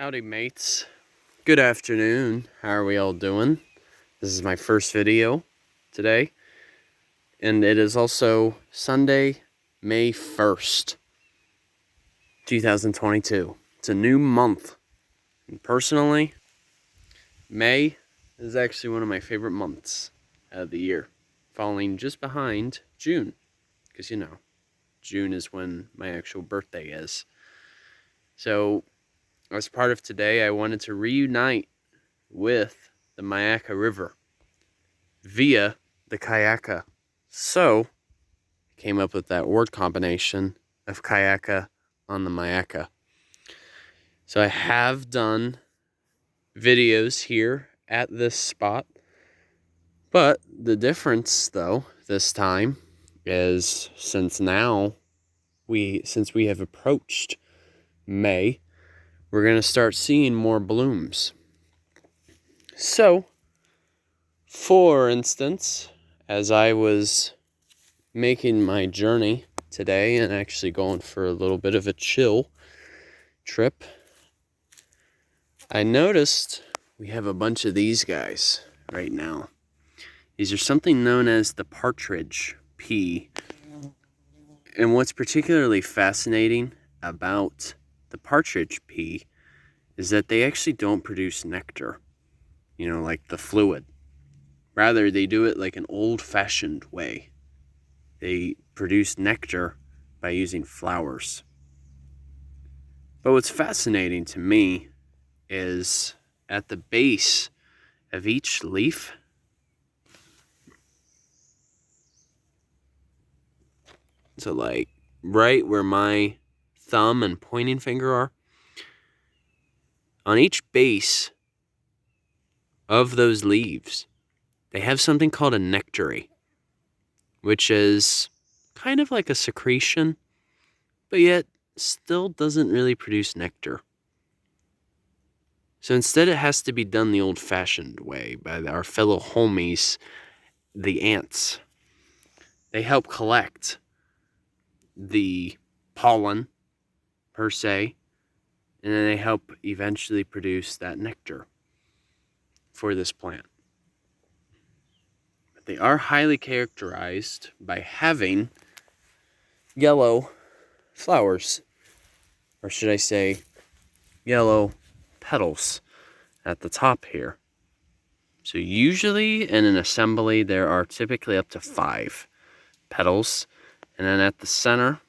Howdy mates. Good afternoon. How are we all doing? This is my first video today. And it is also Sunday, May 1st, 2022. It's a new month. And personally, May is actually one of my favorite months of the year. Falling just behind June. Because June is when my actual birthday is. So, as part of today, I wanted to reunite with the Myakka River via the Kayakka. So, I came up with that word combination of Kayakka on the Myakka. So I have done videos here at this spot, but the difference though this time is since we have approached May, we're going to start seeing more blooms. So, for instance, as I was making my journey today and actually going for a little bit of a chill trip, I noticed we have a bunch of these guys right now. These are something known as the Partridge Pea. And what's particularly fascinating about the Partridge Pea is that they actually don't produce nectar, like the fluid. Rather, they do it like an old-fashioned way. They produce nectar by using flowers. But what's fascinating to me is at the base of each leaf, so like right where my thumb and pointing finger are, on each base of those leaves, they have something called a nectary, which is kind of like a secretion, but yet still doesn't really produce nectar. So instead it has to be done the old-fashioned way by our fellow homies, the ants. They help collect the pollen, per se, and then they help eventually produce that nectar for this plant. But they are highly characterized by having yellow flowers, or should I say yellow petals at the top here. So usually in an assembly there are typically up to 5 petals, and then at the center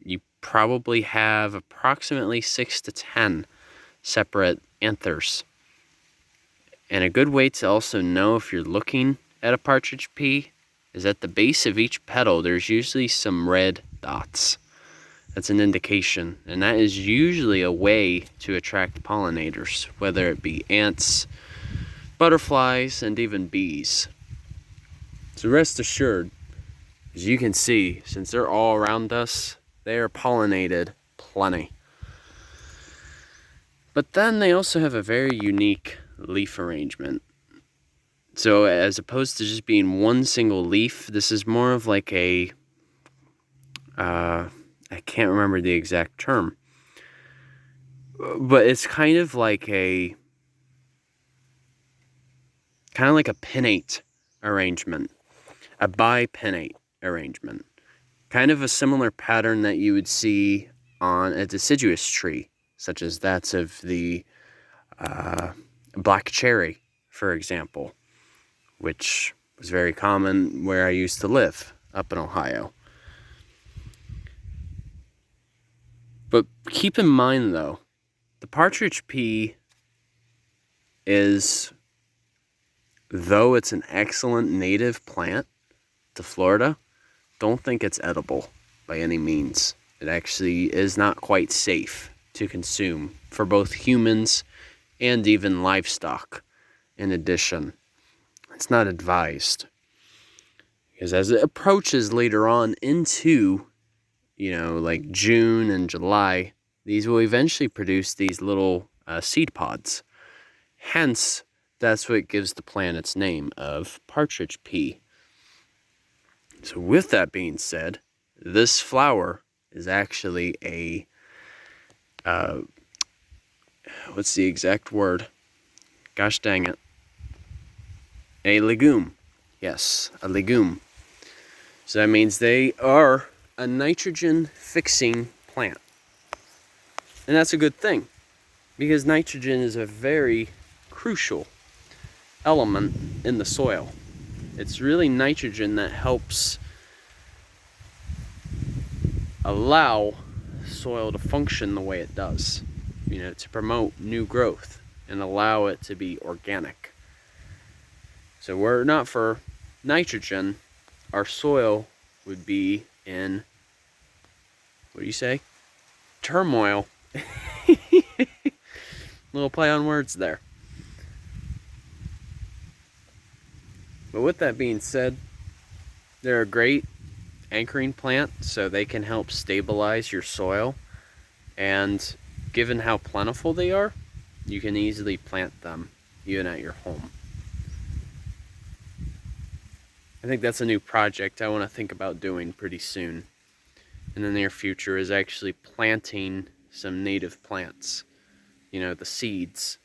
you probably have approximately 6 to 10 separate anthers. And a good way to also know if you're looking at a partridge pea is at the base of each petal there's usually some red dots. That's an indication, and that is usually a way to attract pollinators, whether it be ants, butterflies, and even bees. So rest assured, as you can see, since they're all around us, they are pollinated plenty. But then they also have a very unique leaf arrangement. So as opposed to just being one single leaf, this is more of like a I can't remember the exact term, but it's kind of like a pinnate arrangement, a bipinnate arrangement, kind of a similar pattern that you would see on a deciduous tree, such as that's of the black cherry, for example, which was very common where I used to live up in Ohio. But keep in mind, though, the partridge pea is, though it's an excellent native plant to Florida, don't think it's edible by any means. It actually is not quite safe to consume for both humans and even livestock. In addition, it's not advised. Because as it approaches later on into like June and July, these will eventually produce these little seed pods. Hence, that's what gives the plant its name of partridge pea. So with that being said, this flower is actually what's the exact word? Gosh dang it. A legume. Yes, a legume. So that means they are a nitrogen fixing plant. And that's a good thing, because nitrogen is a very crucial element in the soil. It's really nitrogen that helps allow soil to function the way it does, to promote new growth and allow it to be organic. So were it not for nitrogen, our soil would be in, what do you say? Turmoil. Little play on words there. But with that being said, they're a great anchoring plant, so they can help stabilize your soil. And given how plentiful they are, you can easily plant them even at your home. I think that's a new project I want to think about doing pretty soon in the near future, is actually planting some native plants, the seeds,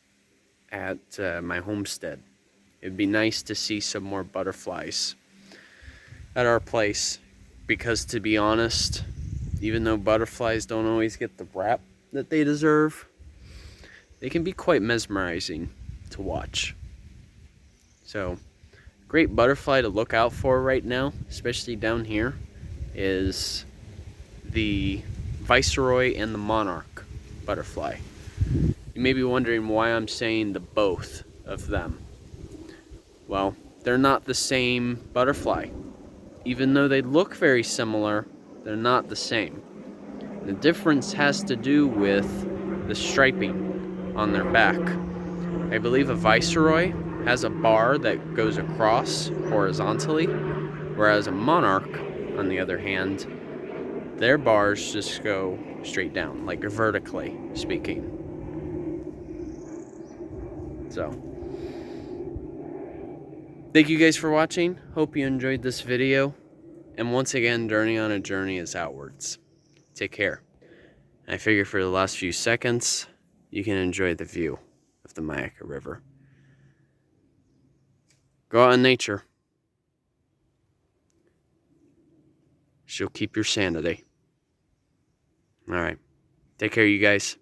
at my homestead. It'd be nice to see some more butterflies at our place, because to be honest, even though butterflies don't always get the rap that they deserve, they can be quite mesmerizing to watch. So, great butterfly to look out for right now, especially down here, is the viceroy and the monarch butterfly. You may be wondering why I'm saying the both of them. Well, they're not the same butterfly. Even though they look very similar, they're not the same. The difference has to do with the striping on their back. I believe a viceroy has a bar that goes across horizontally, whereas a monarch, on the other hand, their bars just go straight down, like vertically speaking. So, thank you guys for watching. Hope you enjoyed this video. And once again, journey on a journey is outwards. Take care. I figure for the last few seconds, you can enjoy the view of the Myakka River. Go out in nature. She'll keep your sanity. All right. Take care, you guys.